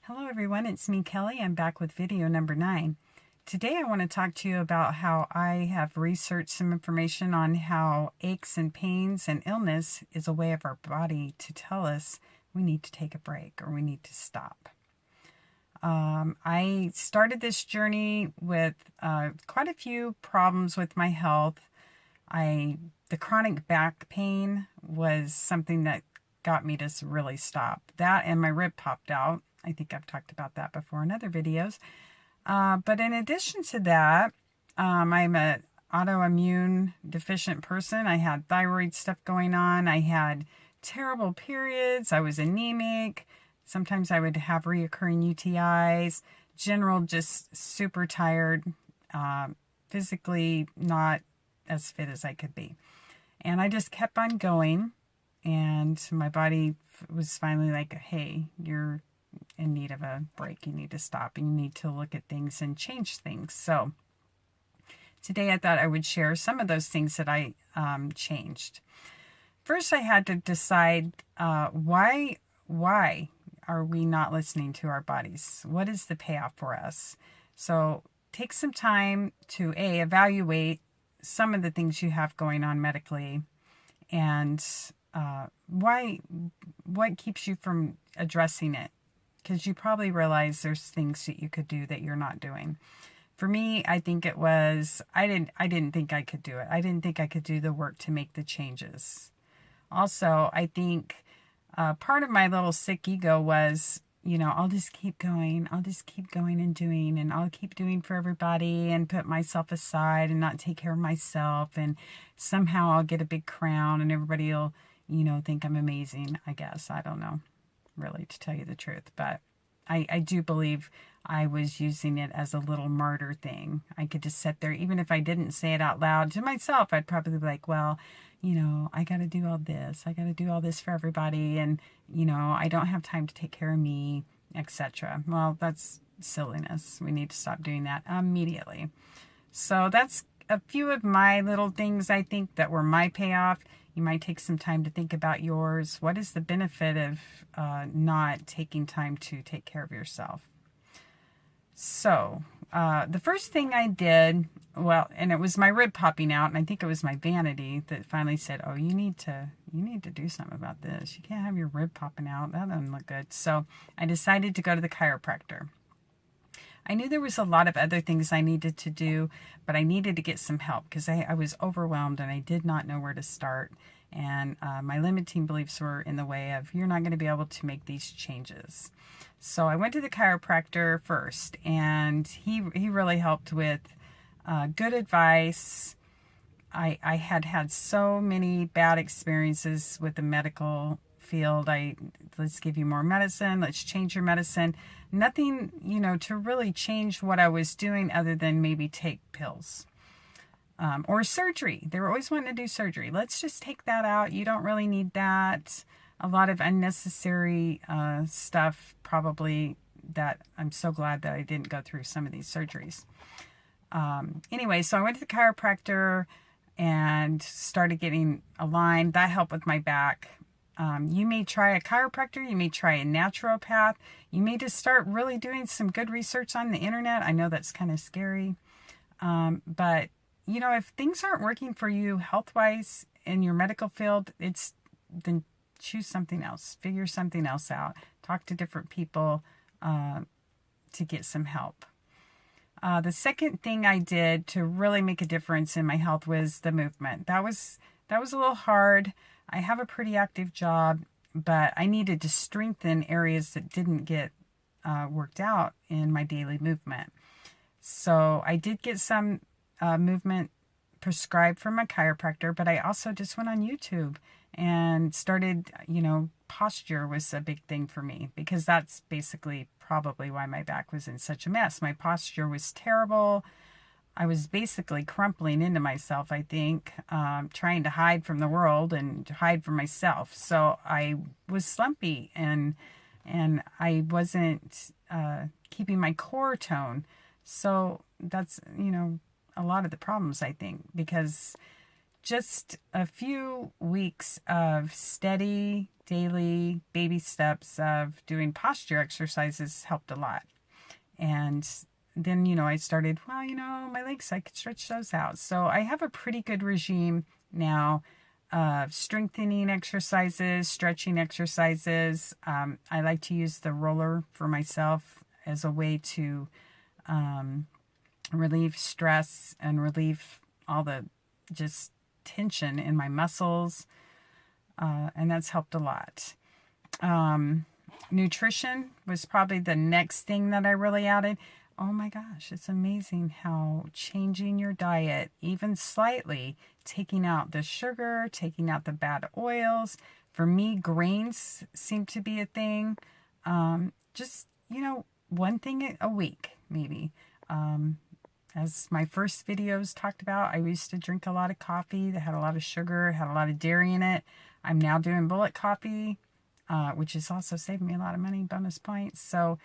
Hello everyone, it's me Kelly. I'm back with video number 9. Today I want to talk to you about how I have researched some information on how aches and pains and illness is a way of our body to tell us we need to take a break or we need to stop. I started this journey with quite a few problems with my health. The chronic back pain was something that got me to really stop. That and my rib popped out. I think I've talked about that before in other videos. But in addition to that, I'm an autoimmune deficient person. I had thyroid stuff going on. I had terrible periods. I was anemic. Sometimes I would have reoccurring UTIs. General, just super tired. Physically not as fit as I could be. And I just kept on going. And my body was finally like, hey, you're in need of a break. You need to stop. You need to look at things and change things. So today I thought I would share some of those things that I changed. First, I had to decide why are we not listening to our bodies? What is the payoff for us? So take some time to evaluate some of the things you have going on medically, and what keeps you from addressing it? Because you probably realize there's things that you could do that you're not doing. For me, I think it was I didn't think I could do it. I didn't think I could do the work to make the changes. Also, I think part of my little sick ego was, I'll just keep going. I'll just keep going and doing, and I'll keep doing for everybody and put myself aside and not take care of myself. And somehow I'll get a big crown and everybody will, think I'm amazing, I guess. I don't know, really, to tell you the truth. But I do believe I was using it as a little martyr thing. I could just sit there, even if I didn't say it out loud to myself, I'd probably be like, well, I got to do all this. I got to do all this for everybody. And, I don't have time to take care of me, etc. Well, that's silliness. We need to stop doing that immediately. So that's a few of my little things, I think, that were my payoff. You might take some time to think about yours. What is the benefit of not taking time to take care of yourself? So the first thing I did, and it was my rib popping out, and I think it was my vanity that finally said, oh, you need to do something about this. You can't have your rib popping out. That doesn't look good. So I decided to go to the chiropractor. I knew there was a lot of other things I needed to do, but I needed to get some help because I was overwhelmed and I did not know where to start. And my limiting beliefs were in the way of, you're not going to be able to make these changes. So I went to the chiropractor first, and he really helped with good advice. I had so many bad experiences with the medical field. Let's give you more medicine. Let's change your medicine. Nothing, to really change what I was doing other than maybe take pills. Or surgery. They were always wanting to do surgery. Let's just take that out. You don't really need that. A lot of unnecessary stuff, probably, that I'm so glad that I didn't go through some of these surgeries. Anyway, so I went to the chiropractor and started getting aligned. That helped with my back. You may try a chiropractor. You may try a naturopath. You may just start really doing some good research on the internet. I know that's kind of scary. But if things aren't working for you health-wise in your medical field, then choose something else. Figure something else out. Talk to different people to get some help. The second thing I did to really make a difference in my health was the movement. That was a little hard. I have a pretty active job, but I needed to strengthen areas that didn't get worked out in my daily movement. So I did get some movement prescribed from my chiropractor, but I also just went on YouTube and started, posture was a big thing for me, because that's basically probably why my back was in such a mess. My posture was terrible. I was basically crumpling into myself, I think, trying to hide from the world and hide from myself. So I was slumpy, and I wasn't keeping my core tone. So that's, a lot of the problems, I think, because just a few weeks of steady daily baby steps of doing posture exercises helped a lot. And then, I started, my legs, I could stretch those out. So I have a pretty good regime now of strengthening exercises, stretching exercises. I like to use the roller for myself as a way to relieve stress and relieve all the just tension in my muscles. And that's helped a lot. Nutrition was probably the next thing that I really added. Oh my gosh, it's amazing how changing your diet, even slightly, taking out the sugar, taking out the bad oils. For me, grains seem to be a thing. Just, one thing a week, maybe. As my first videos talked about, I used to drink a lot of coffee that had a lot of sugar, had a lot of dairy in it. I'm now doing bullet coffee, which is also saving me a lot of money, bonus points. So,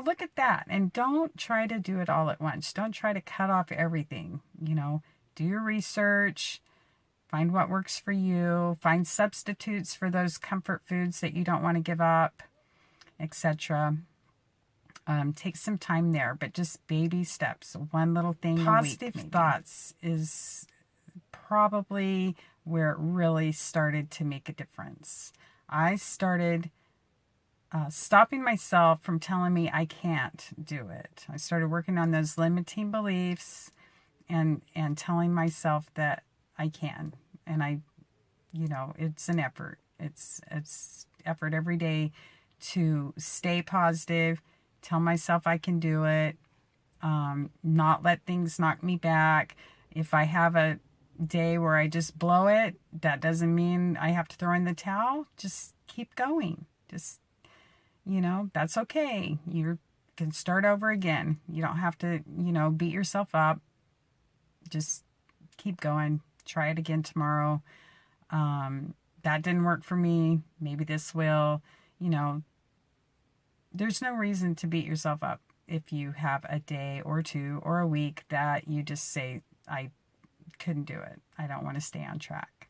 look at that. And don't try to do it all at once. Don't try to cut off everything. Do your research, find what works for you, find substitutes for those comfort foods that you don't want to give up, etc. Take some time there, but just baby steps, one little thing a week. Positive thoughts is probably where it really started to make a difference. I started stopping myself from telling me I can't do it. I started working on those limiting beliefs and telling myself that I can. And it's an effort. It's effort every day to stay positive, tell myself I can do it, not let things knock me back. If I have a day where I just blow it, that doesn't mean I have to throw in the towel. Just keep going. Just, that's okay. You can start over again. You don't have to, beat yourself up. Just keep going. Try it again tomorrow. That didn't work for me. Maybe this will. There's no reason to beat yourself up if you have a day or two or a week that you just say, I couldn't do it. I don't want to stay on track.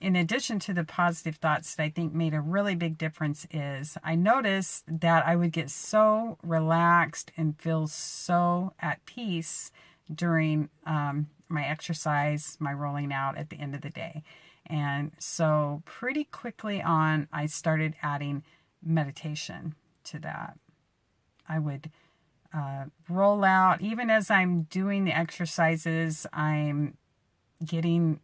In addition to the positive thoughts that I think made a really big difference is I noticed that I would get so relaxed and feel so at peace during my exercise, my rolling out at the end of the day. And so pretty quickly on, I started adding meditation to that. I would roll out, even as I'm doing the exercises, I'm getting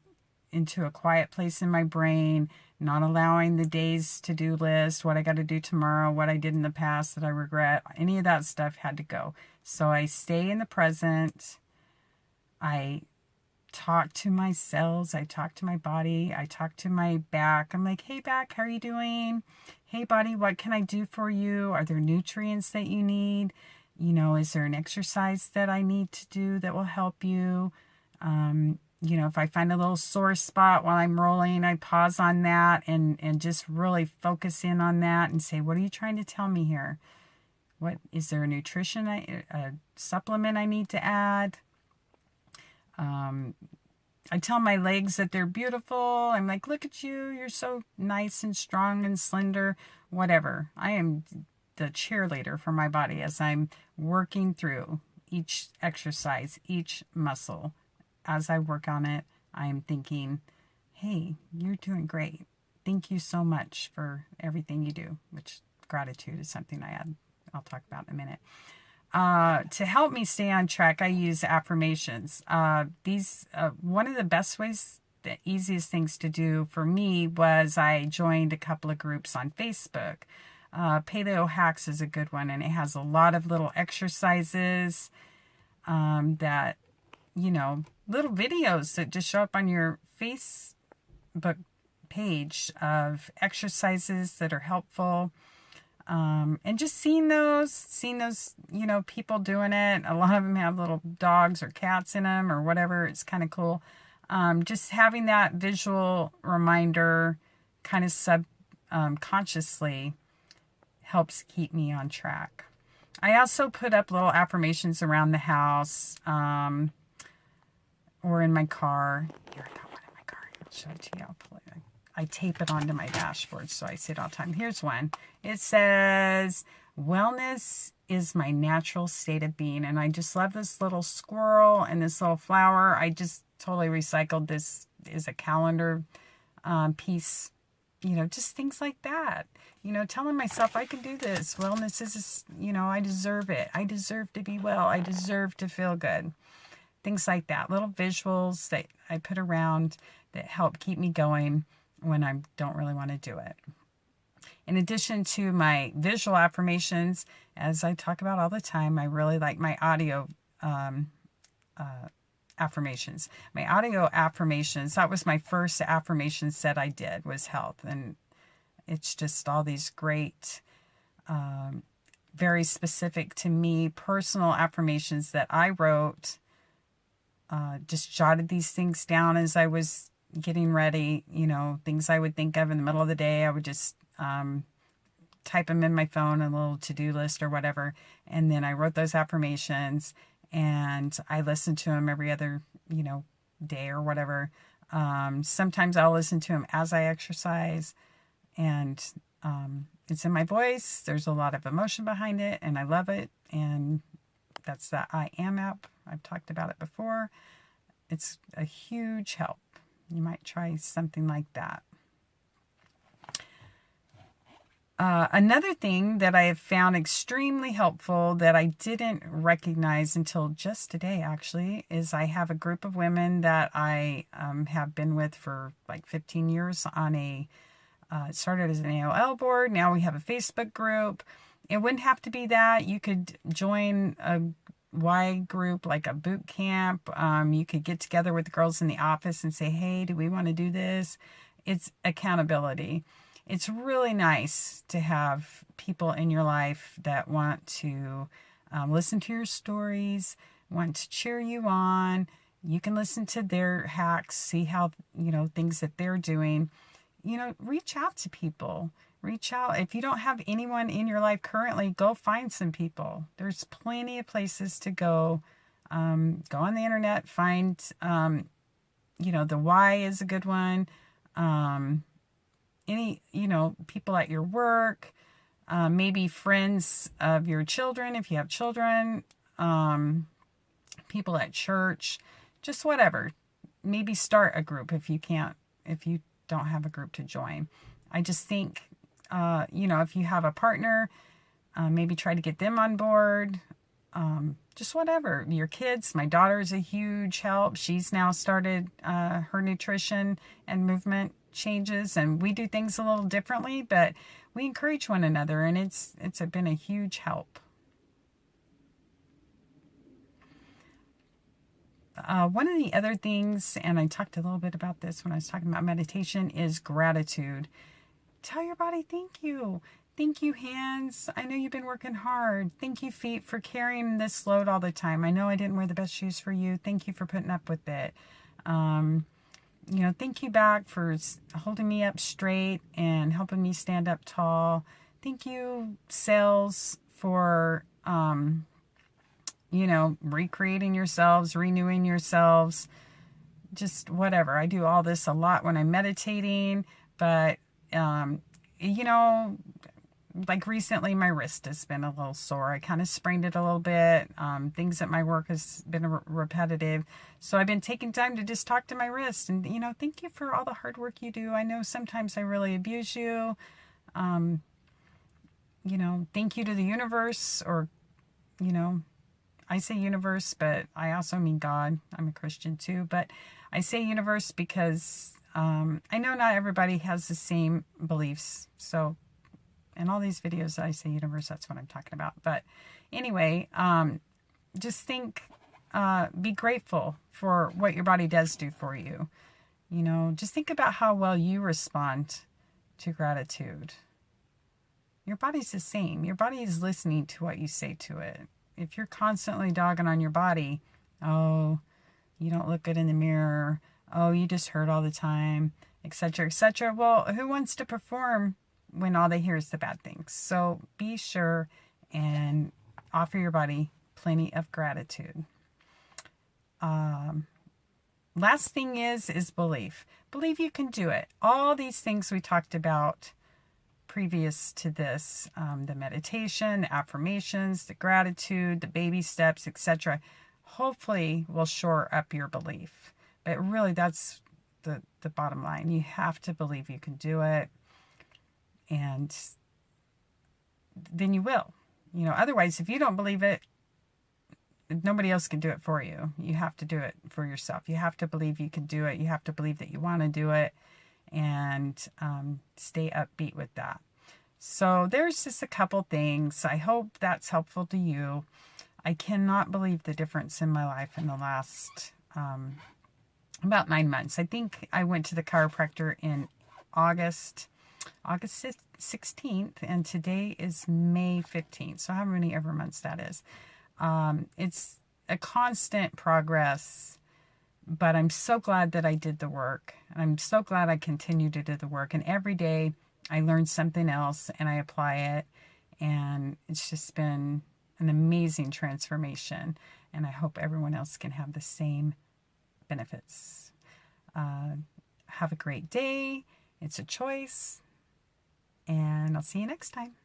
into a quiet place in my brain, not allowing the day's to-do list, what I got to do tomorrow, what I did in the past that I regret, any of that stuff had to go. So I stay in the present. I talk to my cells. I talk to my body. I talk to my back. I'm like, hey, back, how are you doing? Hey, body, what can I do for you? Are there nutrients that you need? Is there an exercise that I need to do that will help you? If I find a little sore spot while I'm rolling, I pause on that and just really focus in on that and say, what are you trying to tell me here? What is there a supplement I need to add? I tell my legs that they're beautiful. I'm like, look at you. You're so nice and strong and slender, whatever. I am the cheerleader for my body as I'm working through each exercise, each muscle. As I work on it, I'm thinking, hey, you're doing great. Thank you so much for everything you do, which gratitude is something I'll talk about in a minute. To help me stay on track, I use affirmations. One of the best ways, the easiest things to do for me was I joined a couple of groups on Facebook. Paleo Hacks is a good one, and it has a lot of little exercises that, little videos that just show up on your Facebook page of exercises that are helpful. And just seeing those, people doing it. A lot of them have little dogs or cats in them or whatever. It's kind of cool. Just having that visual reminder kind of subconsciously helps keep me on track. I also put up little affirmations around the house. or in my car. Here, I got one in my car. I'll show it to you. I'll pull it. I tape it onto my dashboard so I see it all the time. Here's one. It says, wellness is my natural state of being. And I just love this little squirrel and this little flower. I just totally recycled this as a calendar piece. You know, just things like that. You know, telling myself I can do this. Wellness is, you know, I deserve it. I deserve to be well. I deserve to feel good. Things like that. Little visuals that I put around that help keep me going when I don't really want to do it. In addition to my visual affirmations, as I talk about all the time, I really like my audio affirmations. My audio affirmations, that was my first affirmation set I did, was health. And it's just all these great, very specific to me, personal affirmations that I wrote. Just jotted these things down as I was getting ready, you know, things I would think of in the middle of the day. I would just type them in my phone, a little to-do list or whatever. And then I wrote those affirmations and I listened to them every other, you know, day or whatever. Sometimes I'll listen to them as I exercise, and it's in my voice. There's a lot of emotion behind it and I love it. And that's the I Am app. I've talked about it before. It's a huge help. You might try something like that. Another thing that I have found extremely helpful that I didn't recognize until just today, actually, is I have a group of women that I have been with for like 15 years on it started as an AOL board. Now we have a Facebook group. It wouldn't have to be that. You could join a Y group, like a boot camp. You could get together with the girls in the office and say, hey, do we want to do this? It's accountability. It's really nice to have people in your life that want to listen to your stories, want to cheer you on. You can listen to their hacks, see how, you know, things that they're doing. You know, reach out to people. Reach out. If you don't have anyone in your life currently, go find some people. There's plenty of places to go. Go on the internet, find, you know, the Y is a good one. Any, you know, people at your work, maybe friends of your children, if you have children, people at church, just whatever. Maybe start a group if you don't have a group to join. I just think, you know, if you have a partner, maybe try to get them on board. Just whatever. Your kids, my daughter's a huge help. She's now started her nutrition and movement changes, and we do things a little differently, but we encourage one another, and it's been a huge help. One of the other things, and I talked a little bit about this when I was talking about meditation, is gratitude. Tell your body thank you. Thank you, hands. I know you've been working hard. Thank you, feet, for carrying this load all the time. I know I didn't wear the best shoes for you. Thank you for putting up with it. You know, thank you, back, for holding me up straight and helping me stand up tall. Thank you, cells, for, you know, recreating yourselves, renewing yourselves, just whatever. I do all this a lot when I'm meditating, but, you know, like recently my wrist has been a little sore. I kind of sprained it a little bit. Things at my work has been repetitive. So I've been taking time to just talk to my wrist and, you know, thank you for all the hard work you do. I know sometimes I really abuse you. You know, thank you to the universe, or, you know, I say universe, but I also mean God. I'm a Christian too, but I say universe because I know not everybody has the same beliefs. So in all these videos I say universe, that's what I'm talking about. But anyway, just think, be grateful for what your body does do for you. You know, just think about how well you respond to gratitude. Your body's the same. Your body is listening to what you say to it. If you're constantly dogging on your body, oh, you don't look good in the mirror, oh, you just hurt all the time, etc., etc. Well, who wants to perform when all they hear is the bad things? So be sure and offer your body plenty of gratitude. last thing is belief. Believe you can do it. All these things we talked about previous to this, the meditation, the affirmations, the gratitude, the baby steps, etc., hopefully will shore up your belief. But really, that's the bottom line. You have to believe you can do it, and then you will. Otherwise, if you don't believe it, nobody else can do it for you. You have to do it for yourself. You have to believe you can do it. You have to believe that you want to do it, and stay upbeat with that. So there's just a couple things. I hope that's helpful to you. I cannot believe the difference in my life in the last about 9 months. I think I went to the chiropractor in August 16th, and today is May 15th. So how many ever months that is. It's a constant progress, but I'm so glad that I did the work. I'm so glad I continue to do the work. And every day I learn something else and I apply it. And it's just been an amazing transformation. And I hope everyone else can have the same benefits. Have a great day. It's a choice. And I'll see you next time.